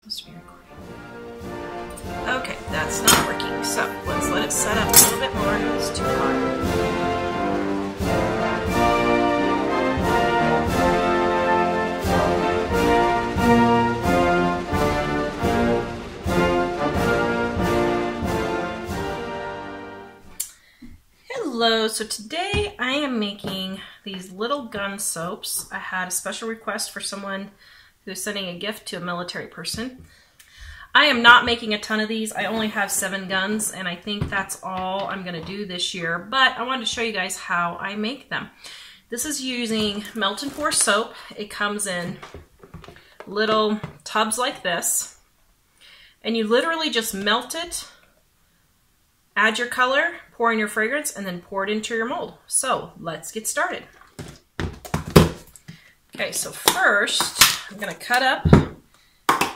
Okay, that's not working, so let's let it set up a little bit more. It's too hot. Hello, so today I am making these little gun soaps. I had a special request for someone who's sending a gift to a military person. I am not making a ton of these. I only have 7 guns, and I think that's all I'm going to do this year. But I wanted to show you guys how I make them. This is using melt and pour soap. It comes in little tubs like this. And you literally just melt it, add your color, pour in your fragrance, and then pour it into your mold. So let's get started. Okay, so first I'm going to cut up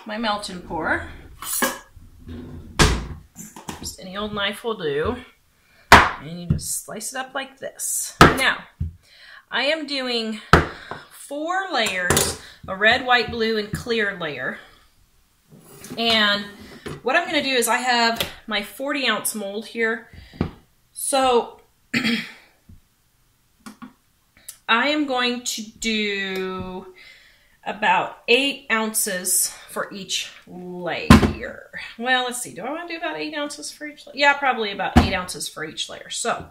my melt and pour. Just any old knife will do. And you just slice it up like this. Now, I am doing 4 layers, a red, white, blue, and clear layer. And what I'm going to do is I have my 40-ounce mold here. So I am going to do about 8 ounces for each layer. Well, let's see. Do I want to do about 8 ounces for each layer? Yeah, probably about 8 ounces for each layer. So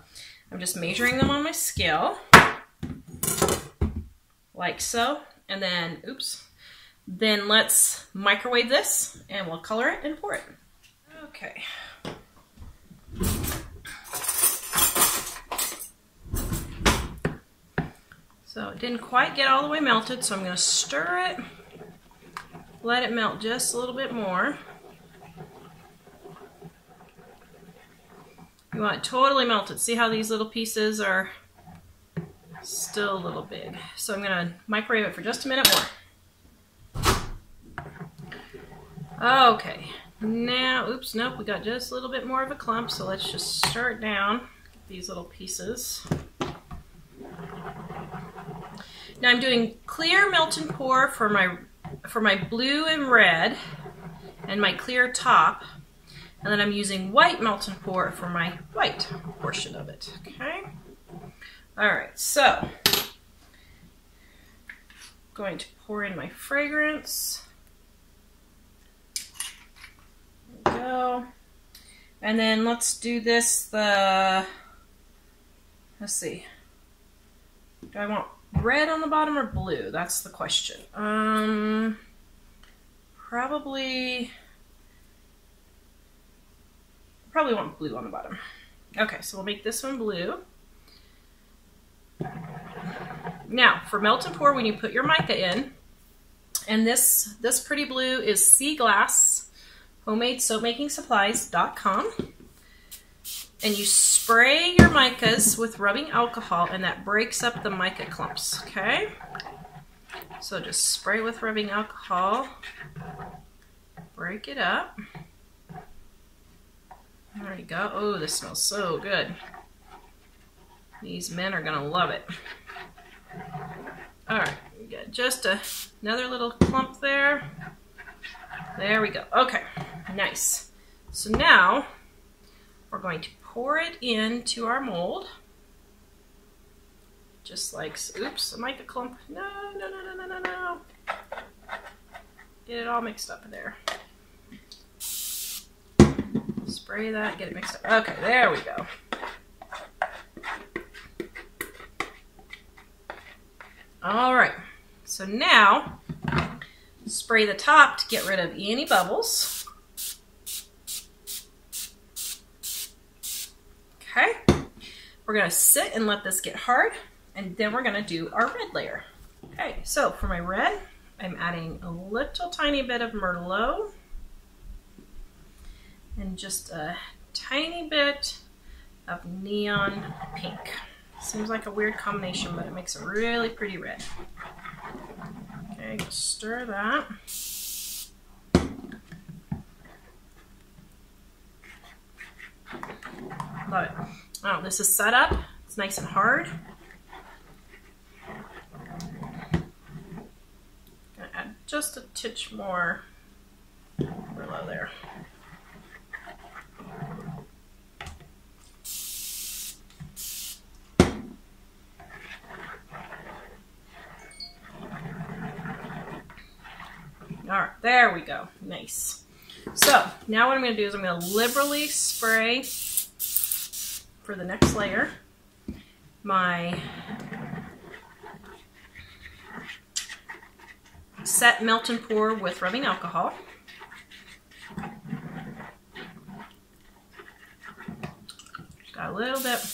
I'm just measuring them on my scale, like so. And then, oops. Then let's microwave this, and we'll color it and pour it. Okay. So it didn't quite get all the way melted, so I'm going to stir it, let it melt just a little bit more. You want it totally melted. See how these little pieces are still a little big. So I'm going to microwave it for just a minute more. Okay, now, oops, nope, we got just a little bit more of a clump, so let's just stir it down, these little pieces. Now I'm doing clear melt and pour for my blue and red and my clear top, and then I'm using white melt and pour for my white portion of it, okay? All right, so I'm going to pour in my fragrance. There we go. And then let's do this, let's see. Do I want red on the bottom or blue? That's the question. Probably want blue on the bottom. Okay, so we'll make this one blue. Now, for melt and pour, when you put your mica in, and this pretty blue is Sea Glass, homemadesoapmakingsupplies.com. And you spray your micas with rubbing alcohol, and that breaks up the mica clumps, okay? So just spray with rubbing alcohol, break it up. There you go. Oh, this smells so good. These men are gonna love it. All right, we got just another little clump there. There we go. Okay, nice. So now we're going to pour it into our mold. Just like, oops, a mica clump. No. Get it all mixed up in there. Spray that, get it mixed up. Okay, there we go. All right, so now spray the top to get rid of any bubbles. Okay, we're gonna sit and let this get hard, and then we're gonna do our red layer. Okay, so for my red, I'm adding a little tiny bit of Merlot and just a tiny bit of neon pink. Seems like a weird combination, but it makes a really pretty red. Okay, just stir that. Love it. Oh, this is set up. It's nice and hard. Gonna add just a titch more There we go. Nice. So now what I'm going to do is I'm going to liberally spray for the next layer my set melt and pour with rubbing alcohol. Got a little bit.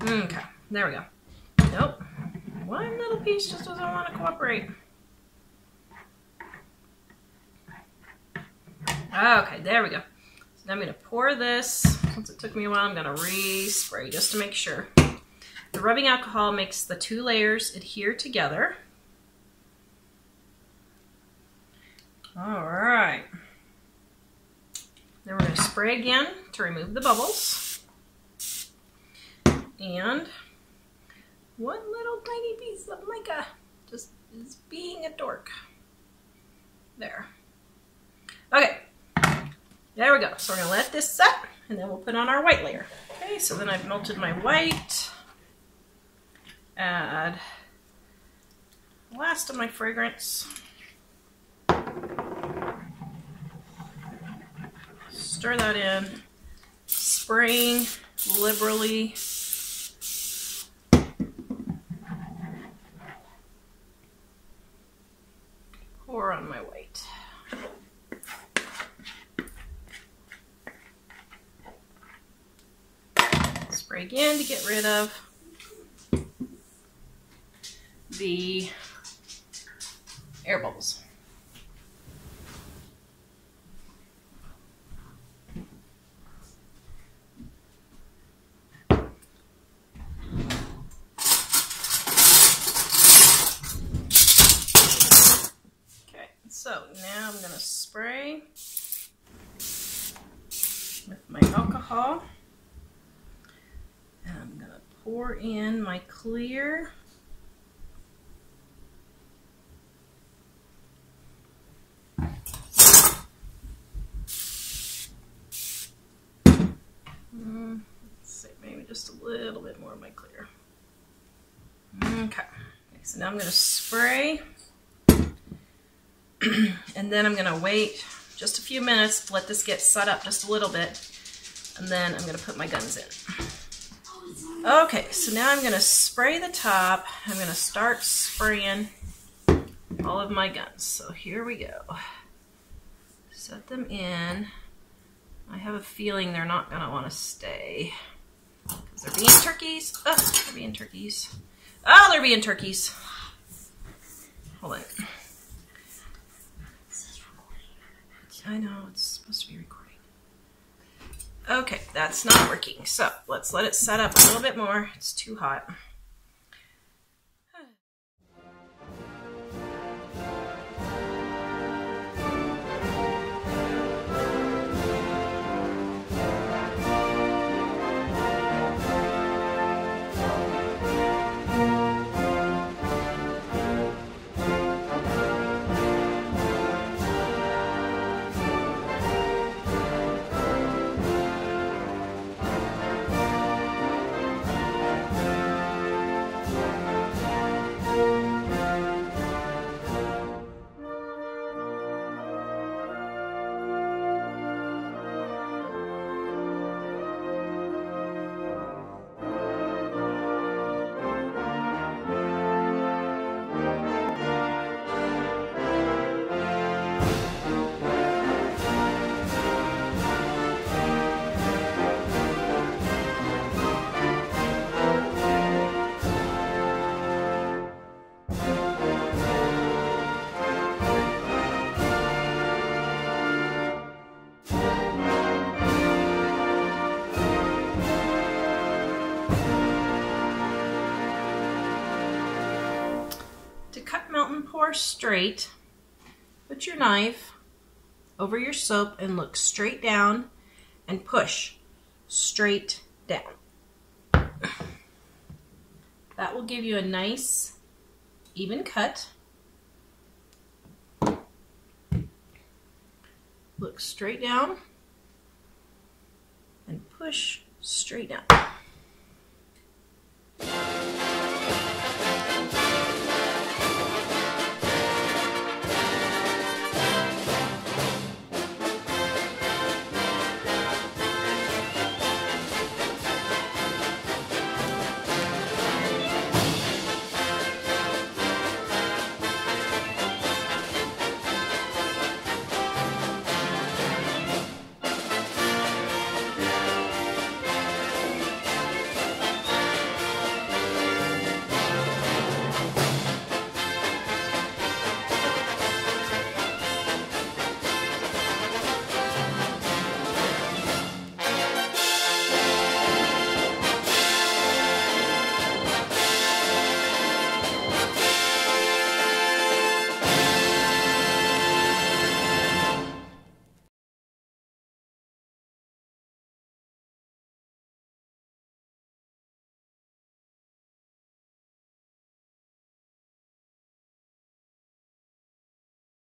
Okay, there we go. Nope. One little piece just doesn't want to cooperate. Okay, there we go. So now I'm going to pour this. Since it took me a while, I'm going to re-spray just to make sure. The rubbing alcohol makes the two layers adhere together. All right. Then we're going to spray again to remove the bubbles. And one little tiny piece of mica just is being a dork. There. Okay. There we go. So we're going to let this set, and then we'll put on our white layer. Okay, so then I've melted my white. Add the last of my fragrance. Stir that in. Spraying liberally. Pour on my white. Spray again to get rid of the air bubbles. Okay, so now I'm going to spray with my alcohol, and I'm going to pour in my clear. Let's see, maybe just a little bit more of my clear. Okay, so now I'm going to spray, and then I'm going to wait just a few minutes to let this get set up just a little bit, and then I'm going to put my guns in. Okay, so now I'm going to spray the top. I'm going to start spraying all of my guns. So here we go. Set them in. I have a feeling they're not going to want to stay because they're being turkeys. Oh, they're being turkeys. Oh, they're being turkeys. Hold on. I know, it's supposed to be recording. Okay, that's not working. So let's let it set up a little bit more. It's too hot. Pour straight, put your knife over your soap and look straight down and push straight down. That will give you a nice even cut. Look straight down and push straight down.